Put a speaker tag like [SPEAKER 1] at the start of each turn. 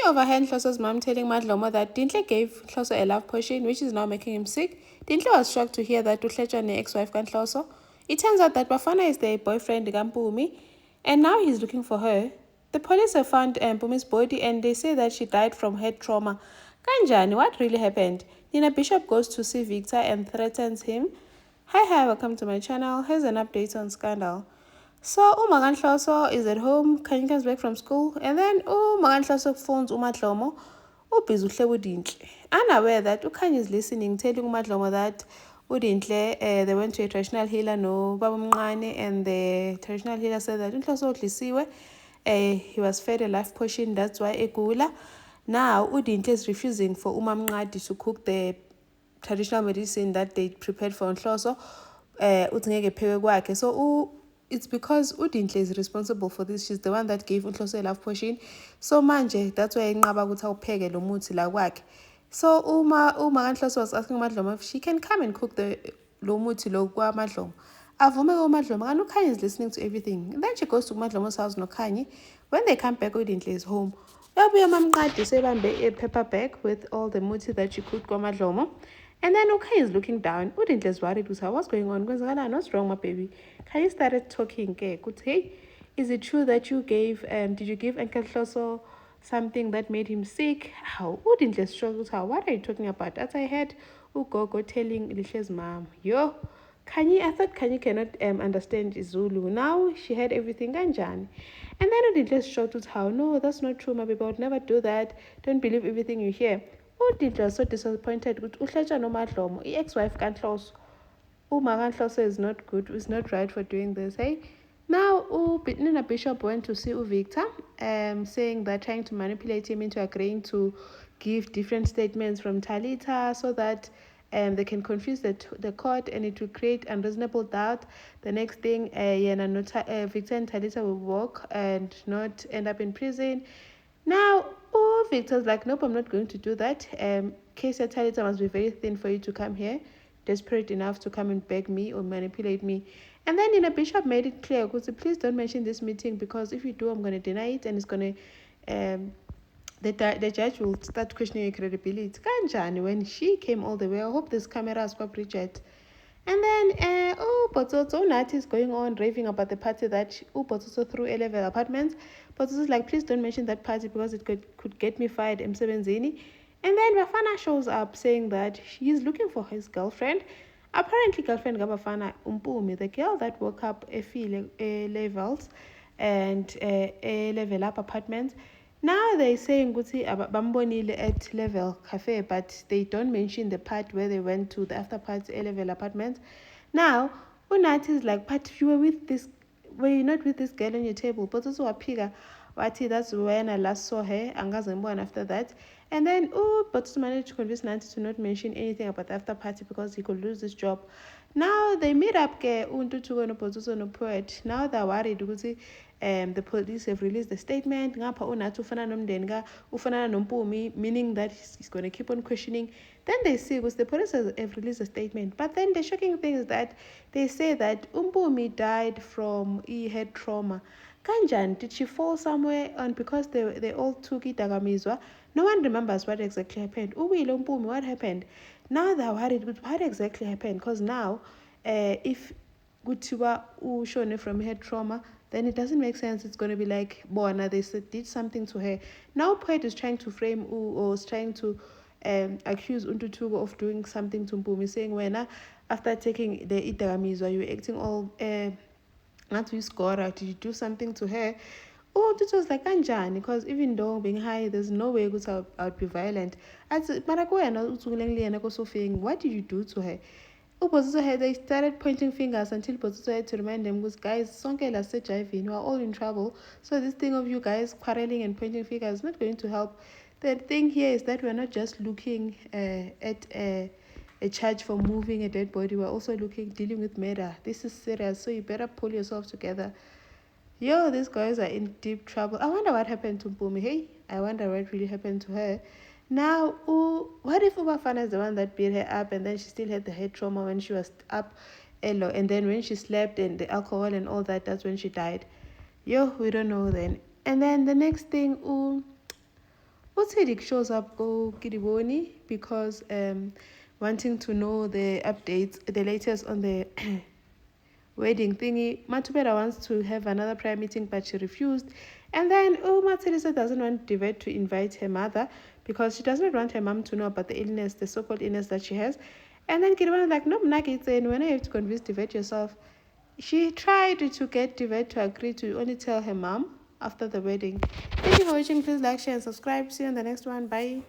[SPEAKER 1] overheard Nhloso's mom telling Madlomo that Dintle gave Nhloso a love potion, which is now making him sick. Dintle was shocked to hear that Uhletshwane ex-wife Nhloso. It turns out that Bafana is the boyfriend Mpumi, and now he's looking for her. The police have found Mpumi's body and they say that she died from head trauma. Kanjani, what really happened? Nina Bishop goes to see Victor and threatens him. Hi, welcome to my channel. Here's an update on Scandal. So uMagan Nhloso is at home, Khanyi comes back from school, and then uMagan Nhloso phones uMadlomo, ubhizi uhle uDintle. Unaware that uKhanyi is listening, telling uMadlomo that uDintle, they went to a traditional healer no Baba Mncane, and the traditional healer said that uNhloso udlisiwe, he was fed a life potion, that's why egula. Now uDintle is refusing for uMamncadi to cook the traditional medicine that they prepared for Nhloso, uthi ngeke phekwe kwakhe. So it's because uDintle is responsible for this. She's the one that gave uNhloso a love potion. So manje, that's why inqaba ukuthi awupheke lo muthi la kwakhe. So uMagan Nhloso was asking uMadlomo if she can come and cook the lo muthi lo kwaMadlomo. Avume uMadlomo, and uKhanyi is listening to everything. And then she goes to uMadlomo's house noKhanyi. When they come back, uDintle is home. Uyabuya uMamncadi sebambe a paper bag with all the muthi that she cooked kwaMadlomo. And then Khanyi is looking down. Udintle is worried with her. What's going on? What's wrong, my baby? Khanyi started talking. Hey, is it true that you gave, did you give Uncle Nhloso something that made him sick? How? Udintle is shocked with her. What are you talking about? As I heard Ugogo telling Lihle's mom. Khanyi, I thought Khanyi cannot understand Zulu. Now she heard everything, Ganjani. And then Udintle is shocked with her. No, that's not true, my baby. I would never do that. Don't believe everything you hear. uDintle was so disappointed ukuthi Uhletshwane uMadlomo, i-ex-wife kaNhloso. uMagan Nhloso is not good, is not right for doing this. Hey, now Nina Bishop went to see Victor, saying that trying to manipulate him into agreeing to give different statements from Talita so that they can confuse the court and it will create unreasonable doubt. The next thing, Victor and Talita will walk and not end up in prison. Now, Victor's like, nope, I'm not going to do that. Casey Talita must be very thin for you to come here, desperate enough to come and beg me or manipulate me. And then Nina Bishop made it clear, because please don't mention this meeting, because if you do, I'm going to deny it, and it's going to, the judge will start questioning your credibility. Kanjani, when she came all the way, I hope this camera is for Bridget. And then, Botsotso Nati is going on raving about the party that Botsotso threw A-level apartments. Botsotso's like, please don't mention that party because it could get me fired, M7Zini. And then Bafana shows up saying that he's looking for his girlfriend. Apparently, girlfriend Bafana Mpumi, the girl that woke up A-levels and A-level up apartments. Now they're saying Guti Bambonile at Level Cafe, but they don't mention the part where they went to the after party A-level apartment. Now, Unati is like, but you were you not with this girl on your table? But also Apiga, Wati, that's when I last saw her, and after that. And then, but managed to convince Nanti to not mention anything about the after party because he could lose his job. Now they meet up no poet. Now they're worried because the police have released the statement. Meaning that he's going to keep on questioning. Then they see because the police have released a statement. But then the shocking thing is that they say that Mpumi died from head trauma. Kanjan, did she fall somewhere? And because they all took it dagamizwa, no one remembers what exactly happened. What happened? Now they're worried with what exactly happened. Because now, if Gutiwa Ushone from head trauma, then it doesn't make sense. It's going to be like, Bona, they did something to her. Now, Poet is trying to frame or is trying to accuse Untutugo of doing something to Mpumi, saying, when after taking the Itagamizwa, you were acting all. Not to score, did you do something to her? This was like Anjani, because even though being high, there's no way I'd be violent. What did you do to her? They started pointing fingers until Botsotso had to remind them, because guys, Sonke said we are all in trouble. So this thing of you guys quarreling and pointing fingers is not going to help. The thing here is that we're not just looking at a charge for moving a dead body. We're also dealing with murder. This is serious, so you better pull yourself together. These guys are in deep trouble. I wonder what happened to Mpumi. Hey, I wonder what really happened to her. Now, what if Ubafana is the one that beat her up and then she still had the head trauma when she was up, and then when she slept and the alcohol and all that, that's when she died. We don't know then. And then the next thing, Utsidik shows up go Kidiboni because wanting to know the updates, the latest on the wedding thingy. Matubela wants to have another prayer meeting, but she refused. And then Matilisa doesn't want Divet to invite her mother because she does not want her mom to know about the illness, the so-called illness that she has. And then Kidiboni is like, no, Mnaki, and when you have to convince Divet yourself. She tried to get Divet to agree to only tell her mom after the wedding. Thank you for watching. Please like, share, and subscribe. See you on the next one. Bye.